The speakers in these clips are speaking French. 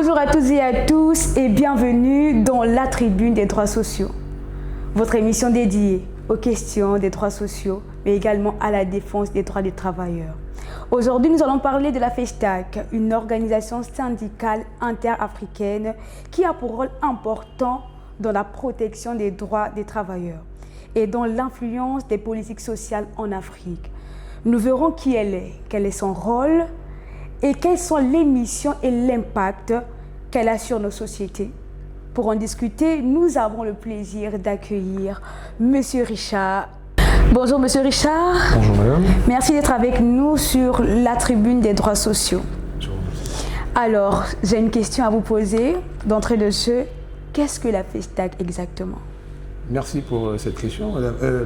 Bonjour à toutes et à tous et bienvenue dans la Tribune des droits sociaux, votre émission dédiée aux questions des droits sociaux, mais également à la défense des droits des travailleurs. Aujourd'hui, nous allons parler de la FESTAC, une organisation syndicale interafricaine qui a pour rôle important dans la protection des droits des travailleurs et dans l'influence des politiques sociales en Afrique. Nous verrons qui elle est, quel est son rôle et quelles sont les missions et l'impact qu'elle a sur nos sociétés. Pour en discuter, nous avons le plaisir d'accueillir Monsieur Richard. Bonjour Monsieur Richard. Bonjour Madame. Merci d'être avec nous sur la Tribune des droits sociaux. Alors, j'ai une question à vous poser d'entrée de jeu. Qu'est-ce que la FESTAC exactement? Merci pour cette question.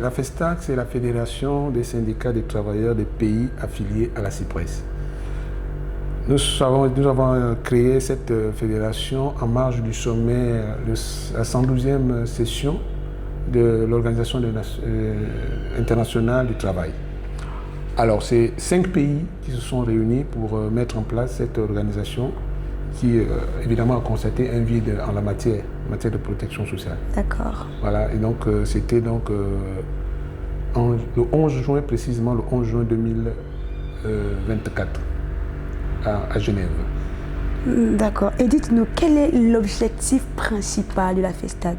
La FESTAC, c'est la Fédération des syndicats des travailleurs des pays affiliés à la CIPRES. Nous avons créé cette fédération en marge du sommet, la 112e session de l'Organisation internationale du travail. Alors, c'est 5 pays qui se sont réunis pour mettre en place cette organisation qui, évidemment, a constaté un vide en la matière de protection sociale. D'accord. Voilà, et donc c'était donc le 11 juin, précisément le 11 juin 2024. À Genève. D'accord. Et dites-nous, quel est l'objectif principal de la FESTAC?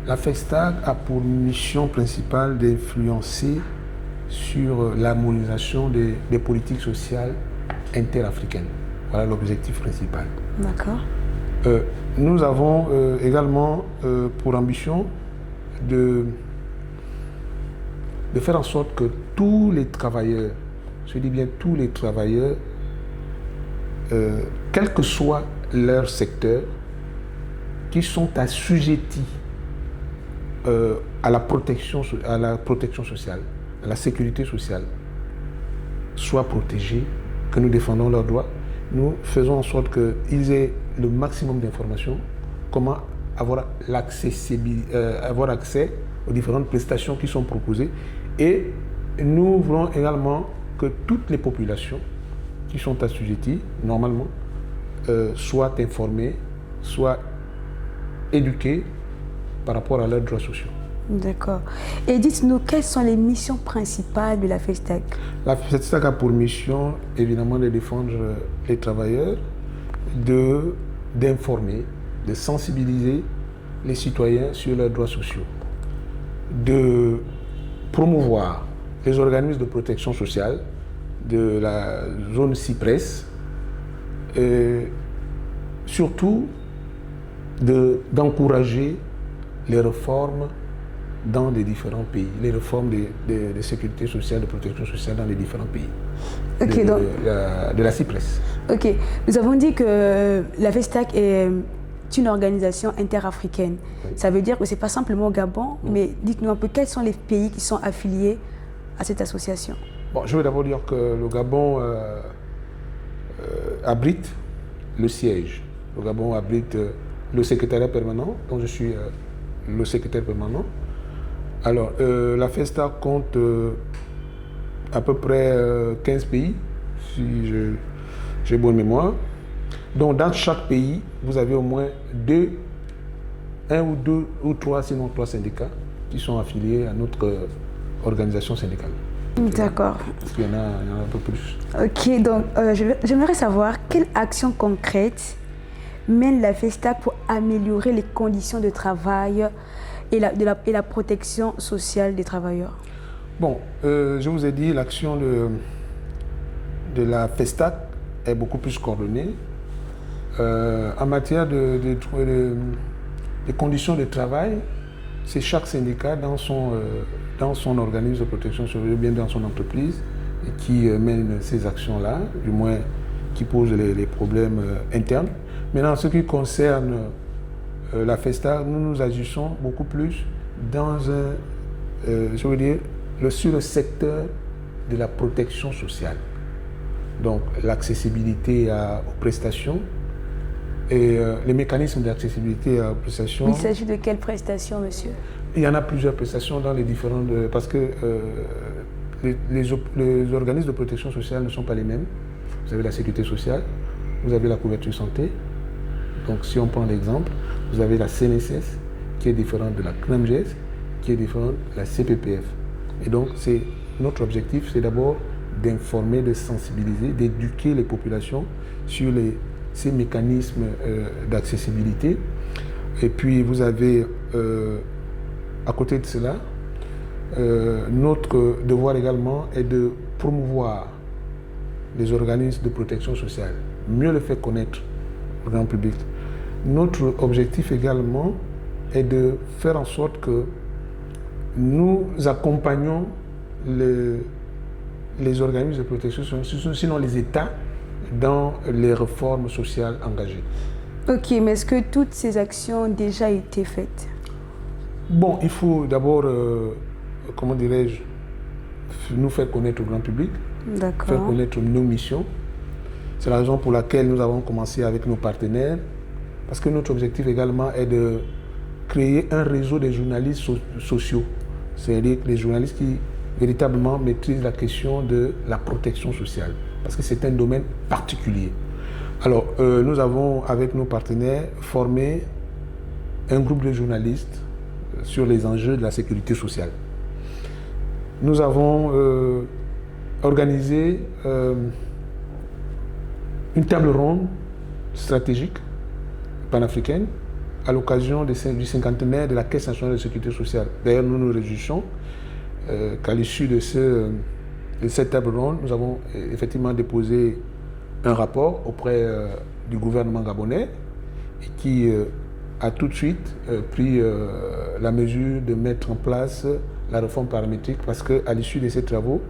La FESTAC a pour mission principale d'influencer sur l'harmonisation des politiques sociales interafricaines. Voilà l'objectif principal. D'accord. Nous avons également pour ambition de faire en sorte que tous les travailleurs, je dis bien tous les travailleurs, quel que soit leur secteur, qui sont assujettis à la protection sociale, à la sécurité sociale, soient protégés, que nous défendons leurs droits. Nous faisons en sorte qu'ils aient le maximum d'informations, comment avoir accès aux différentes prestations qui sont proposées. Et nous voulons également que toutes les populations qui sont assujettis, normalement, soient informés, soient éduqués par rapport à leurs droits sociaux. D'accord. Et dites-nous, quelles sont les missions principales de la FESTAC? La FESTAC a pour mission, évidemment, de défendre les travailleurs, d'informer, de sensibiliser les citoyens sur leurs droits sociaux, de promouvoir les organismes de protection sociale, de la zone CIPRES, et surtout d'encourager les réformes dans les différents pays, les réformes de sécurité sociale, de protection sociale dans les différents pays de la CIPRES. Ok, nous avons dit que la FESTAC est une organisation interafricaine. Oui. Ça veut dire que ce n'est pas simplement au Gabon, mais dites-nous un peu quels sont les pays qui sont affiliés à cette association. Bon, je veux d'abord dire que le Gabon abrite le siège. Le Gabon abrite le secrétariat permanent, dont je suis le secrétaire permanent. Alors, la FESTAC compte à peu près 15 pays, si j'ai bonne mémoire. Donc, dans chaque pays, vous avez au moins un ou deux ou trois, sinon 3 syndicats qui sont affiliés à notre organisation syndicale. D'accord. Parce qu'il y en a un peu plus. Ok, donc j'aimerais savoir quelle action concrète mène la FESTAC pour améliorer les conditions de travail et la protection sociale des travailleurs. Bon, je vous ai dit, l'action de la FESTAC est beaucoup plus coordonnée. En matière de conditions de travail, c'est chaque syndicat dans son organisme de protection sociale, bien dans son entreprise, qui mène ces actions-là, du moins qui pose les problèmes internes. Maintenant, en ce qui concerne la FESTAC, nous agissons beaucoup plus dans sur le secteur de la protection sociale. Donc, l'accessibilité aux prestations et les mécanismes d'accessibilité aux prestations. Il s'agit de quelles prestations, monsieur? Il y en a plusieurs prestations dans les différentes... parce que les organismes de protection sociale ne sont pas les mêmes. Vous avez la sécurité sociale, vous avez la couverture santé, Donc si on prend l'exemple, vous avez la CNSS qui est différente de la CNAMGS, qui est différente de la CPPF. Et donc notre objectif, c'est d'abord d'informer, de sensibiliser, d'éduquer les populations sur ces mécanismes d'accessibilité. Et puis vous avez, à côté de cela, notre devoir également est de promouvoir les organismes de protection sociale, mieux les faire connaître au grand public. Notre objectif également est de faire en sorte que nous accompagnons les organismes de protection sociale, sinon les États, dans les réformes sociales engagées. Ok, mais est-ce que toutes ces actions ont déjà été faites? Bon, il faut d'abord, comment dirais-je, nous faire connaître au grand public, faire connaître nos missions. C'est la raison pour laquelle nous avons commencé avec nos partenaires, parce que notre objectif également est de créer un réseau de journalistes sociaux, c'est-à-dire les journalistes qui véritablement maîtrisent la question de la protection sociale, parce que c'est un domaine particulier. Alors, nous avons, avec nos partenaires, formé un groupe de journalistes sur les enjeux de la sécurité sociale. Nous avons organisé une table ronde stratégique panafricaine à l'occasion du cinquantenaire de la Caisse nationale de sécurité sociale. D'ailleurs, nous nous réjouissons qu'à l'issue de cette table ronde, nous avons effectivement déposé un rapport auprès du gouvernement gabonais et qui a tout de suite pris la mesure de mettre en place la réforme paramétrique, parce qu'à l'issue de ces travaux,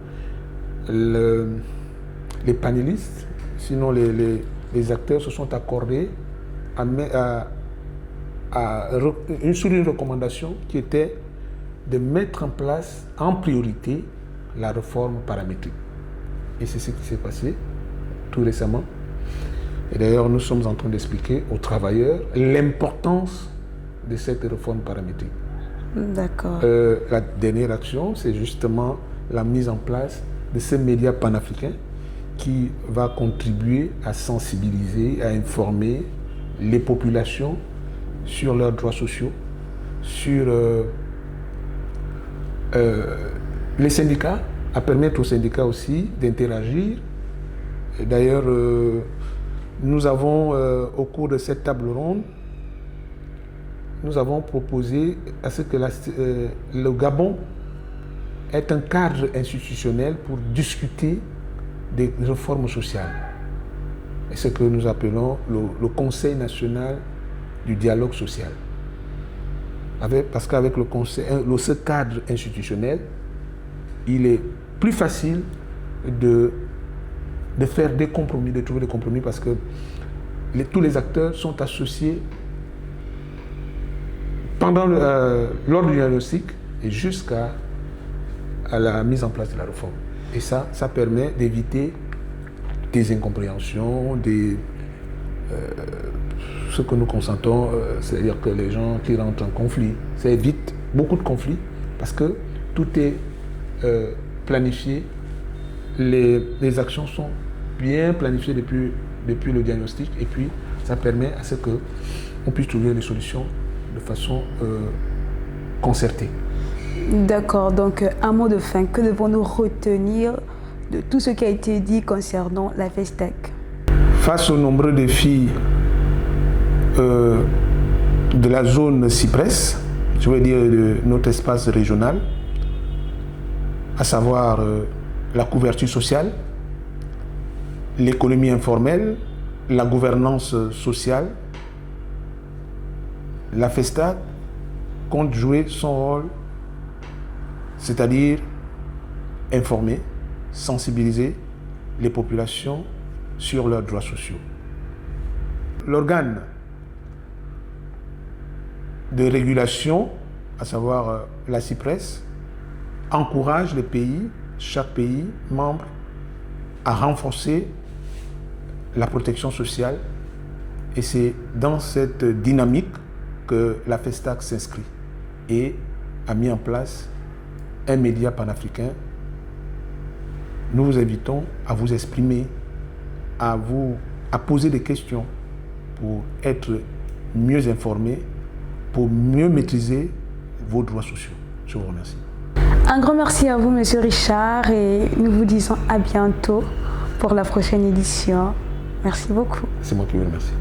les panélistes, sinon les acteurs, se sont accordés sur une recommandation qui était de mettre en place en priorité la réforme paramétrique. Et c'est ce qui s'est passé tout récemment. Et d'ailleurs, nous sommes en train d'expliquer aux travailleurs l'importance de cette réforme paramétrique. D'accord. La dernière action, c'est justement la mise en place de ce média panafricain qui va contribuer à sensibiliser, à informer les populations sur leurs droits sociaux, sur les syndicats, à permettre aux syndicats aussi d'interagir. D'ailleurs, nous avons, au cours de cette table ronde, nous avons proposé à ce que le Gabon ait un cadre institutionnel pour discuter des réformes sociales. Et ce que nous appelons le Conseil national du dialogue social. Parce qu'avec ce cadre institutionnel, il est plus facile de faire des compromis, de trouver des compromis, parce que tous les acteurs sont associés lors du diagnostic et jusqu'à la mise en place de la réforme. Et ça permet d'éviter des incompréhensions, ce que nous consentons, c'est-à-dire que les gens qui rentrent en conflit, ça évite beaucoup de conflits, parce que tout est planifié, les actions sont bien planifiées depuis le diagnostic, et puis ça permet à ce qu'on puisse trouver des solutions de façon concertée. D'accord, donc un mot de fin, que devons-nous retenir de tout ce qui a été dit concernant la FESTAC? Face aux nombreux défis de la zone CIPRES, je veux dire de notre espace régional, à savoir la couverture sociale, l'économie informelle, la gouvernance sociale, la FESTAC compte jouer son rôle, c'est-à-dire informer, sensibiliser les populations sur leurs droits sociaux. L'organe de régulation, à savoir la CIPRES, encourage les pays, chaque pays membre, à renforcer la protection sociale, et c'est dans cette dynamique que la FESTAC s'inscrit et a mis en place un média panafricain. Nous vous invitons à vous exprimer, à poser des questions, pour être mieux informé, pour mieux maîtriser vos droits sociaux. Je vous remercie. Un grand merci à vous, Monsieur Richard, et nous vous disons à bientôt pour la prochaine édition. Merci beaucoup. C'est moi qui vous remercie.